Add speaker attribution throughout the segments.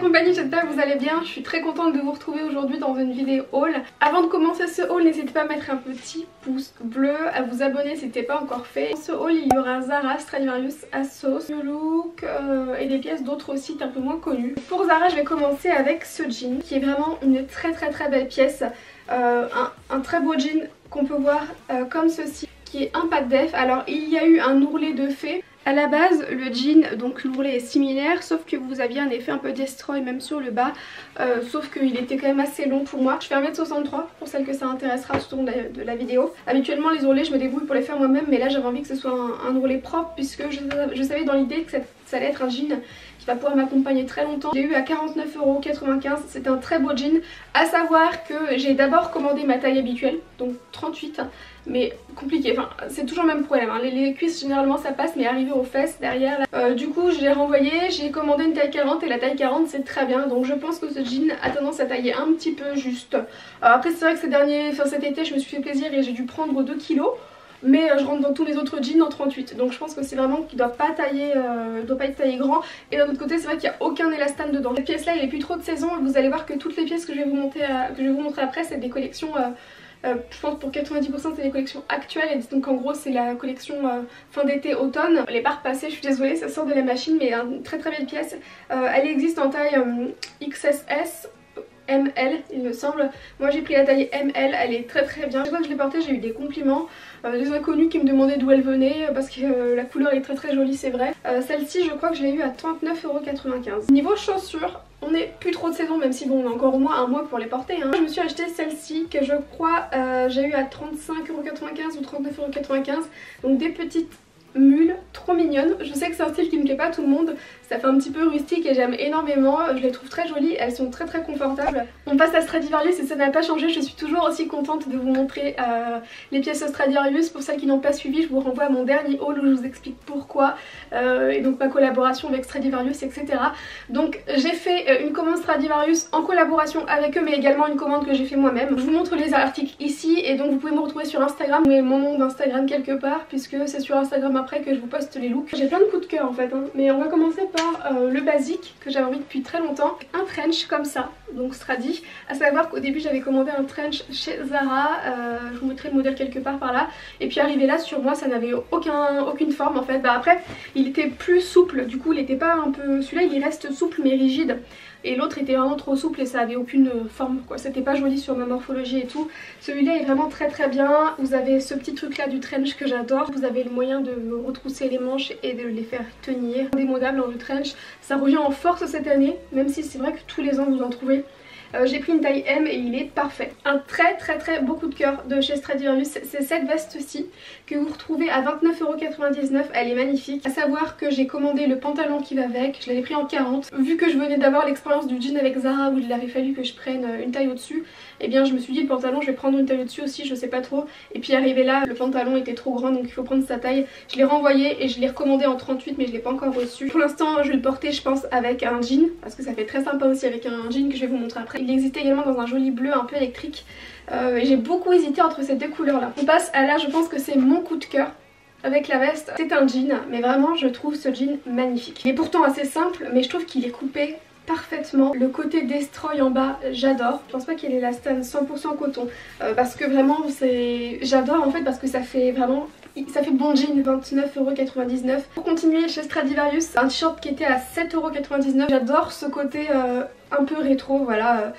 Speaker 1: compagnie, j'espère que vous allez bien. Je suis très contente de vous retrouver aujourd'hui dans une vidéo haul. Avant de commencer ce haul, n'hésitez pas à mettre un petit pouce bleu, à vous abonner si ce n'était pas encore fait. Dans ce haul, il y aura Zara, Stradivarius, ASOS, New Look et des pièces d'autres sites un peu moins connus. Pour Zara, je vais commencer avec ce jean qui est vraiment une très belle pièce. Un très beau jean qu'on peut voir comme ceci, qui est un pack def. Alors il y a eu un ourlet de fée. À la base, le jean, donc l'ourlet est similaire, sauf que vous aviez un effet un peu destroy même sur le bas, sauf qu'il était quand même assez long pour moi. Je fais 1m63 pour celles que ça intéressera tout au long de la vidéo. Habituellement les ourlets je me débrouille pour les faire moi-même, mais là j'avais envie que ce soit un ourlet propre, puisque je savais dans l'idée que ça allait être un jean qui va pouvoir m'accompagner très longtemps. J'ai eu à 49,95 €, c'est un très beau jean. À savoir que j'ai d'abord commandé ma taille habituelle, donc 38, mais compliqué, enfin c'est toujours le même problème, hein. Les cuisses généralement ça passe, mais arrivé aux fesses derrière là, du coup je l'ai renvoyé, j'ai commandé une taille 40 et la taille 40 c'est très bien, donc je pense que ce jean a tendance à tailler un petit peu juste. Après c'est vrai que cet été je me suis fait plaisir et j'ai dû prendre 2 kilos. Mais je rentre dans tous les autres jeans en 38, donc je pense que c'est vraiment qu'il doit pas être taillé grand. Et d'un autre côté c'est vrai qu'il n'y a aucun élastane dedans. Cette pièce là il est plus trop de saison, et vous allez voir que toutes les pièces que je vais vous montrer après c'est des collections, je pense pour 90% c'est des collections actuelles, et donc en gros c'est la collection fin d'été automne. Les barres passées, je suis désolée ça sort de la machine, mais une très belle pièce. Elle existe en taille XSS, ML il me semble. Moi j'ai pris la taille ML, elle est très bien. Chaque fois que je l'ai portée j'ai eu des compliments, des inconnus qui me demandaient d'où elle venait, parce que la couleur est très jolie, c'est vrai. Celle-ci je crois que je l'ai eu à 39,95 €. Niveau chaussures, on n'est plus trop de saison, même si bon on a encore au moins un mois pour les porter, hein. Je me suis acheté celle-ci que je crois j'ai eu à 35,95 € ou 39,95 €. Donc des petites mules trop mignonnes. Je sais que c'est un style qui me plaît pas à tout le monde, ça fait un petit peu rustique et j'aime énormément, je les trouve très jolies, elles sont très confortables. On passe à Stradivarius et ça n'a pas changé, je suis toujours aussi contente de vous montrer les pièces Stradivarius. Pour celles qui n'ont pas suivi, je vous renvoie à mon dernier haul où je vous explique pourquoi, et donc ma collaboration avec Stradivarius, etc. Donc j'ai fait une commande Stradivarius en collaboration avec eux, mais également une commande que j'ai fait moi-même. Je vous montre les articles ici, et donc vous pouvez me retrouver sur Instagram, mais mon nom d'Instagram quelque part, puisque c'est sur Instagram après que je vous poste les looks. J'ai plein de coups de cœur en fait, hein. Mais on va commencer par le basique que j'avais envie depuis très longtemps. Un trench comme ça, donc Stradi. À savoir qu'au début j'avais commandé un trench chez Zara, je vous mettrai le modèle quelque part par là. Et puis arrivé là sur moi ça n'avait aucune forme en fait. Bah après il était plus souple, du coup il était pas un peu... Celui-là il reste souple mais rigide. Et l'autre était vraiment trop souple et ça avait aucune forme quoi, c'était pas joli sur ma morphologie et tout. Celui-là est vraiment très bien. Vous avez ce petit truc là du trench que j'adore. Vous avez le moyen de retrousser les manches et de les faire tenir. Indémodable dans le trench. Ça revient en force cette année, même si c'est vrai que tous les ans vous en trouvez. J'ai pris une taille M et il est parfait. Un très beau coup de cœur de chez Stradivarius, c'est cette veste-ci que vous retrouvez à 29,99 €. Elle est magnifique. À savoir que j'ai commandé le pantalon qui va avec, je l'avais pris en 40. Vu que je venais d'avoir l'expérience du jean avec Zara où il avait fallu que je prenne une taille au-dessus, et bien je me suis dit le pantalon je vais prendre une taille au-dessus aussi, je sais pas trop. Et puis arrivé là, le pantalon était trop grand donc il faut prendre sa taille. Je l'ai renvoyé et je l'ai recommandé en 38, mais je l'ai pas encore reçu. Pour l'instant je vais le porter je pense avec un jean, parce que ça fait très sympa aussi avec un jean que je vais vous montrer après. Il existe également dans un joli bleu un peu électrique. J'ai beaucoup hésité entre ces deux couleurs là. On passe à là, je pense que c'est mon coup de cœur avec la veste. C'est un jean, mais vraiment je trouve ce jean magnifique. Il est pourtant assez simple, mais je trouve qu'il est coupé parfaitement. Le côté destroy en bas, j'adore. Je pense pas qu'il y ait l'élastane 100% coton, parce que vraiment j'adore en fait, parce que ça fait vraiment... Ça fait bon jean, 29,99 €. Pour continuer chez Stradivarius, un t-shirt qui était à 7,99 €. J'adore ce côté un peu rétro, voilà,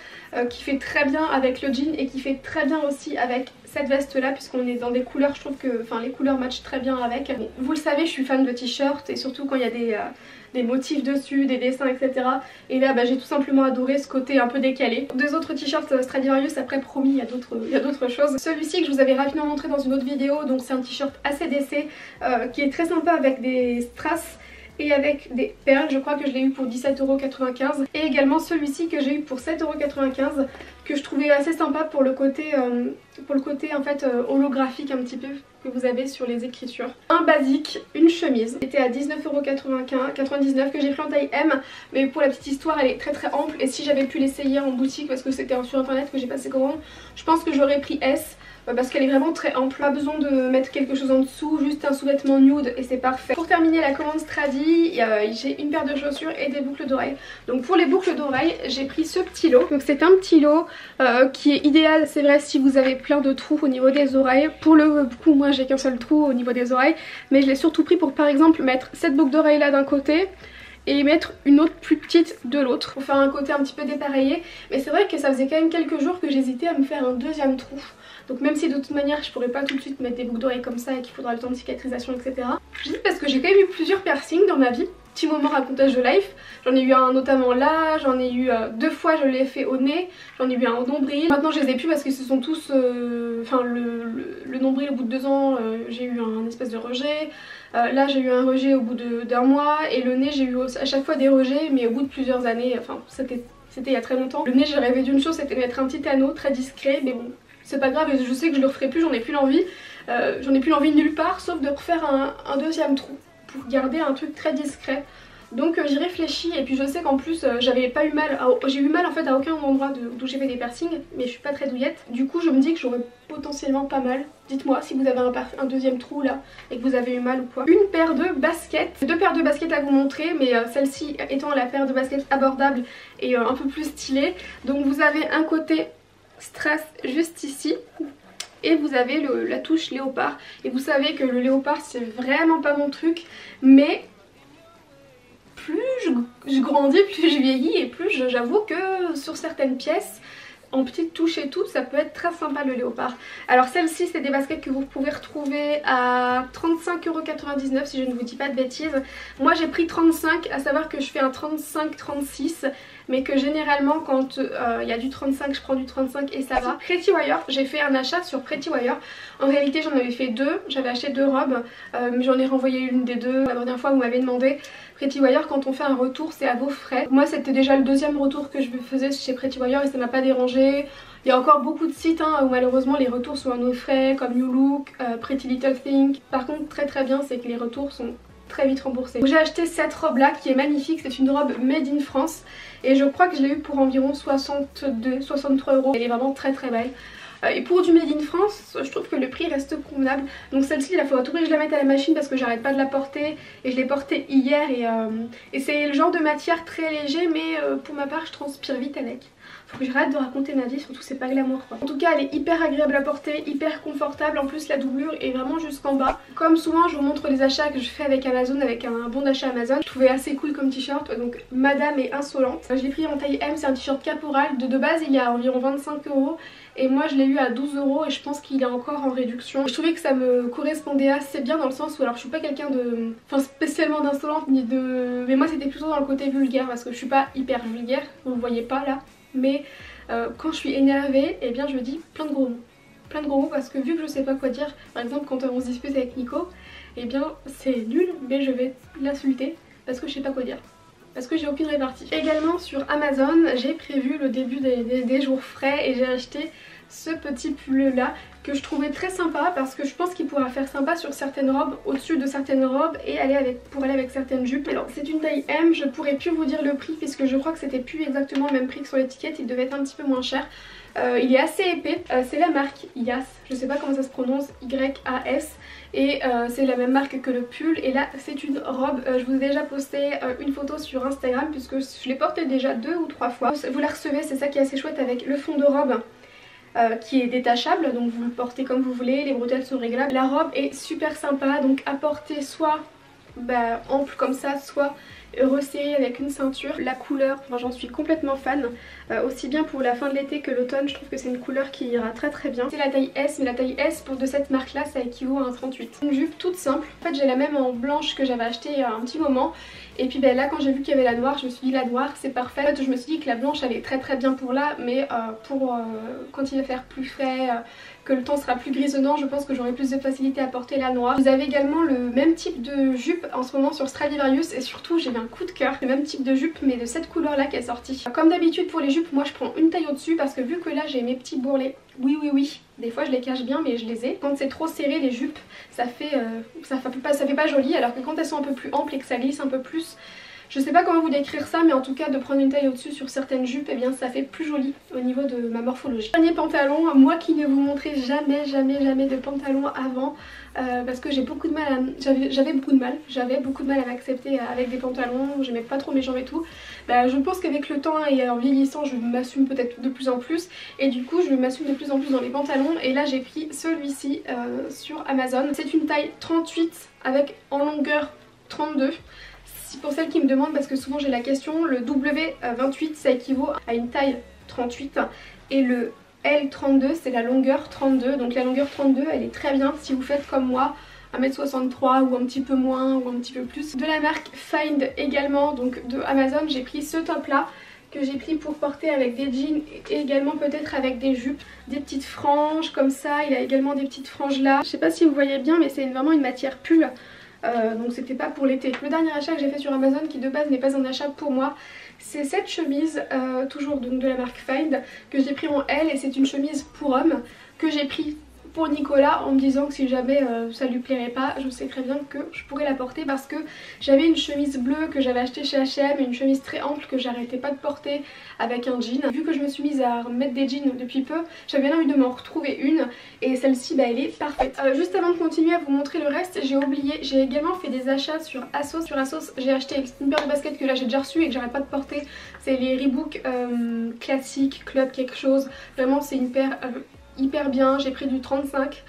Speaker 1: qui fait très bien avec le jean et qui fait très bien aussi avec cette veste là, puisqu'on est dans des couleurs, je trouve que les couleurs matchent très bien avec. Bon, vous le savez, je suis fan de t-shirts, et surtout quand il y a des motifs dessus, des dessins, etc. Et là j'ai tout simplement adoré ce côté un peu décalé. Deux autres t-shirts Stradivarius, après promis il y a d'autres choses. Celui-ci que je vous avais rapidement montré dans une autre vidéo, donc c'est un t-shirt ACDC qui est très sympa avec des strass et avec des perles. Je crois que je l'ai eu pour 17,95 €. Et également celui-ci que j'ai eu pour 7,95 €, que je trouvais assez sympa pour le côté en fait holographique un petit peu que vous avez sur les écritures. Un basique, une chemise, était à 19,99 € que j'ai pris en taille M, mais pour la petite histoire elle est très ample, et si j'avais pu l'essayer en boutique, parce que c'était sur internet que j'ai passé commande, je pense que j'aurais pris S. parce qu'elle est vraiment très ample. Pas besoin de mettre quelque chose en dessous, juste un sous-vêtement nude et c'est parfait. Pour terminer la commande Stradi, j'ai une paire de chaussures et des boucles d'oreilles. Donc pour les boucles d'oreilles, j'ai pris ce petit lot. Donc c'est un petit lot qui est idéal, c'est vrai, si vous avez plein de trous au niveau des oreilles. Pour le coup, moi j'ai qu'un seul trou au niveau des oreilles, mais je l'ai surtout pris pour par exemple mettre cette boucle d'oreille là d'un côté et mettre une autre plus petite de l'autre pour faire un côté un petit peu dépareillé. Mais c'est vrai que ça faisait quand même quelques jours que j'hésitais à me faire un deuxième trou. Donc même si de toute manière je pourrais pas tout de suite mettre des boucles d'oreilles comme ça et qu'il faudra le temps de cicatrisation, etc. Je dis parce que j'ai quand même eu plusieurs piercings dans ma vie. Petit moment racontage de life, j'en ai eu un notamment là, j'en ai eu 2 fois je l'ai fait au nez, j'en ai eu un au nombril. Maintenant je les ai plus parce que ce sont tous, enfin le nombril au bout de 2 ans j'ai eu un espèce de rejet. Là j'ai eu un rejet au bout d'un mois et le nez j'ai eu à chaque fois des rejets mais au bout de plusieurs années, enfin c'était il y a très longtemps. Le nez j'ai rêvé d'une chose, c'était de mettre un petit anneau très discret mais bon c'est pas grave, je sais que je le referai plus, j'en ai plus l'envie. J'en ai plus l'envie nulle part sauf de refaire un deuxième trou pour garder un truc très discret. Donc j'y réfléchis et puis je sais qu'en plus j'avais pas eu mal, j'ai eu mal en fait à aucun endroit d'où j'ai fait des piercings, mais je suis pas très douillette. Du coup je me dis que j'aurais potentiellement pas mal. Dites-moi si vous avez un deuxième trou là et que vous avez eu mal ou quoi. Une paire de baskets, 2 paires de baskets à vous montrer, mais celle-ci étant la paire de baskets abordable et un peu plus stylée. Donc vous avez un côté strass juste ici. Et vous avez la touche léopard. Et vous savez que le léopard c'est vraiment pas mon truc. Mais plus je grandis, plus je vieillis et plus j'avoue que sur certaines pièces, en petites touches et tout, ça peut être très sympa le léopard. Alors celle-ci c'est des baskets que vous pouvez retrouver à 35,99 € si je ne vous dis pas de bêtises. Moi j'ai pris 35, à savoir que je fais un 35-36, mais que généralement quand il y a du 35 je prends du 35 et ça va. Pretty Wire, j'ai fait un achat sur Pretty Wire. En réalité j'en avais fait 2, j'avais acheté 2 robes, mais j'en ai renvoyé une des 2. La dernière fois vous m'avez demandé. Pretty Wire, quand on fait un retour c'est à vos frais. Moi c'était déjà le deuxième retour que je faisais chez Pretty Wire et ça m'a pas dérangé. Il y a encore beaucoup de sites où malheureusement les retours sont à nos frais, comme New Look, Pretty Little Thing. Par contre très bien c'est que les retours sont très vite remboursés. J'ai acheté cette robe là qui est magnifique, c'est une robe made in France et je crois que je l'ai eu pour environ 63 €. Elle est vraiment très belle. Et pour du made in France, je trouve que le prix reste convenable. Donc celle-ci, il faudra tout que je la mette à la machine parce que j'arrête pas de la porter. Et je l'ai portée hier et c'est le genre de matière très léger, mais pour ma part je transpire vite avec. Faut que j'arrête de raconter ma vie, surtout c'est pas glamour quoi. En tout cas elle est hyper agréable à porter, hyper confortable, en plus la doublure est vraiment jusqu'en bas. Comme souvent je vous montre les achats que je fais avec Amazon, avec un bon d'achat Amazon. Je trouvais assez cool comme t-shirt, donc Madame est insolente. Je l'ai pris en taille M, c'est un t-shirt caporal, de base il y a environ 25 € et moi je l'ai eu à 12 € et je pense qu'il est encore en réduction. Je trouvais que ça me correspondait assez bien dans le sens où alors je suis pas quelqu'un de... enfin spécialement d'insolente ni de... mais moi c'était plutôt dans le côté vulgaire parce que je suis pas hyper vulgaire, vous le voyez pas là. Mais quand je suis énervée, eh bien je dis plein de gros mots. Plein de gros mots parce que vu que je sais pas quoi dire, par exemple quand on se dispute avec Nico, eh bien c'est nul mais je vais l'insulter parce que je sais pas quoi dire. Parce que j'ai aucune répartie. Également sur Amazon, j'ai prévu le début des jours frais et j'ai acheté ce petit pull là que je trouvais très sympa parce que je pense qu'il pourra faire sympa sur certaines robes, au-dessus de certaines robes et pour aller avec certaines jupes. Alors c'est une taille M, je pourrais plus vous dire le prix puisque je crois que c'était plus exactement le même prix que sur l'étiquette, il devait être un petit peu moins cher. Il est assez épais, c'est la marque Yas, je sais pas comment ça se prononce, Y-A-S, et c'est la même marque que le pull. Et là c'est une robe, je vous ai déjà posté une photo sur Instagram puisque je l'ai portée déjà 2 ou 3 fois. Vous la recevez, c'est ça qui est assez chouette avec le fond de robe. Qui est détachable, donc vous le portez comme vous voulez, les bretelles sont réglables. La robe est super sympa, donc à porter soit ample comme ça, soit resserrée avec une ceinture. La couleur, j'en suis complètement fan, aussi bien pour la fin de l'été que l'automne, je trouve que c'est une couleur qui ira très bien. C'est la taille S, mais la taille S de cette marque là ça équivaut à un 38. Une jupe toute simple, en fait j'ai la même en blanche que j'avais acheté il y a un petit moment. Et puis là quand j'ai vu qu'il y avait la noire, je me suis dit la noire c'est parfait. En fait je me suis dit que la blanche elle est très bien pour là, mais quand il va faire plus frais, que le temps sera plus grisonnant, je pense que j'aurai plus de facilité à porter la noire. Vous avez également le même type de jupe en ce moment sur Stradivarius et surtout j'ai eu un coup de cœur, le même type de jupe mais de cette couleur là qui est sortie. Comme d'habitude pour les jupes, moi je prends une taille au-dessus parce que vu que là j'ai mes petits bourrelets, oui, des fois je les cache bien mais je les ai. Quand c'est trop serré les jupes, ça fait pas joli, alors que quand elles sont un peu plus amples et que ça glisse un peu plus, Je sais pas comment vous décrire ça, mais en tout cas de prendre une taille au-dessus sur certaines jupes, et bien ça fait plus joli au niveau de ma morphologie. Dernier pantalon, moi qui ne vous montrais jamais de pantalon avant, parce que j'ai beaucoup de mal j'avais beaucoup de mal à m'accepter avec des pantalons, j'aimais pas trop mes jambes et tout. Bah, je pense qu'avec le temps et en vieillissant je m'assume peut-être de plus en plus, et du coup je m'assume de plus en plus dans les pantalons, et là j'ai pris celui-ci sur Amazon. C'est une taille 38 avec en longueur 32. Pour celles qui me demandent, parce que souvent j'ai la question, le W28 ça équivaut à une taille 38 et le L32 c'est la longueur 32, donc la longueur 32 elle est très bien si vous faites comme moi 1m63 ou un petit peu moins ou un petit peu plus. De la marque Find également, donc de Amazon, j'ai pris ce top là que j'ai pris pour porter avec des jeans et également peut-être avec des jupes, des petites franges comme ça. Il a également des petites franges là, je sais pas si vous voyez bien mais c'est vraiment une matière pull. Donc c'était pas pour l'été. Le dernier achat que j'ai fait sur Amazon, qui de base n'est pas un achat pour moi, c'est cette chemise, toujours donc de la marque Find, que j'ai pris en L, et c'est une chemise pour homme que j'ai pris pour Nicolas en me disant que si jamais ça lui plairait pas, je sais très bien que je pourrais la porter, parce que j'avais une chemise bleue que j'avais achetée chez H&M, une chemise très ample que j'arrêtais pas de porter avec un jean. Vu que je me suis mise à mettre des jeans depuis peu, j'avais envie de m'en retrouver une, et celle-ci bah, elle est parfaite. Juste avant de continuer à vous montrer le reste, j'ai oublié, j'ai également fait des achats sur Asos. Sur Asos j'ai acheté une paire de baskets que là j'ai déjà reçue et que j'arrête pas de porter, c'est les Reebok classiques, club quelque chose, vraiment c'est une paire hyper bien. J'ai pris du 35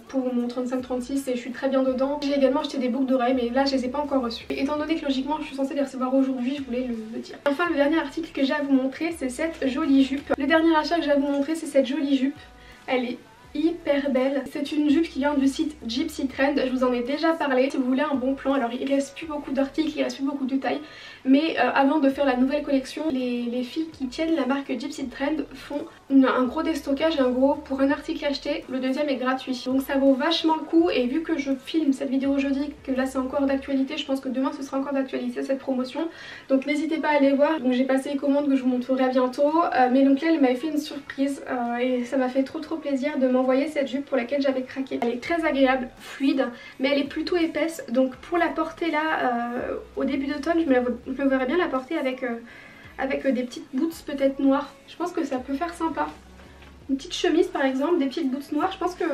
Speaker 1: pour mon 35-36 et je suis très bien dedans. J'ai également acheté des boucles d'oreilles, mais là je les ai pas encore reçues. Et étant donné que logiquement je suis censée les recevoir aujourd'hui, je voulais le dire. Enfin, le dernier article que j'ai à vous montrer, c'est cette jolie jupe. Le dernier achat que j'ai à vous montrer, c'est cette jolie jupe. Elle est hyper belle. C'est une jupe qui vient du site Gypsy Trend, je vous en ai déjà parlé. Si vous voulez un bon plan, alors il reste plus beaucoup d'articles, il reste plus beaucoup de tailles, mais avant de faire la nouvelle collection, les filles qui tiennent la marque Gypsy Trend font un gros déstockage, et un gros, pour un article acheté, le deuxième est gratuit. Donc ça vaut vachement le coup, et vu que je filme cette vidéo jeudi, que là c'est encore d'actualité, je pense que demain ce sera encore d'actualité cette promotion, donc n'hésitez pas à aller voir. Donc j'ai passé les commandes que je vous montrerai bientôt, mais donc là elle m'avait fait une surprise et ça m'a fait trop plaisir de m'envoyer cette jupe pour laquelle j'avais craqué. Elle est très agréable, fluide, mais elle est plutôt épaisse, donc pour la porter là au début d'automne, je me verrais bien la porter avec des petites boots peut-être noires. Je pense que ça peut faire sympa. Une petite chemise par exemple, des petites boots noires, je pense que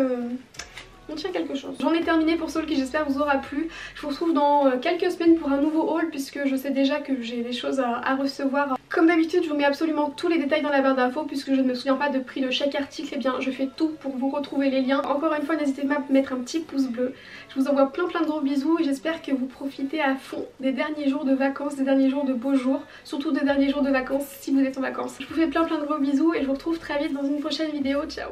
Speaker 1: on tient quelque chose. J'en ai terminé pour ce haul qui j'espère vous aura plu. Je vous retrouve dans quelques semaines pour un nouveau haul, puisque je sais déjà que j'ai des choses à recevoir. Comme d'habitude, je vous mets absolument tous les détails dans la barre d'infos, puisque je ne me souviens pas de prix de chaque article, et bien je fais tout pour vous retrouver les liens. Encore une fois, n'hésitez pas à mettre un petit pouce bleu. Je vous envoie plein de gros bisous et j'espère que vous profitez à fond des derniers jours de vacances, des derniers jours de beaux jours, surtout des derniers jours de vacances si vous êtes en vacances. Je vous fais plein de gros bisous et je vous retrouve très vite dans une prochaine vidéo. Ciao!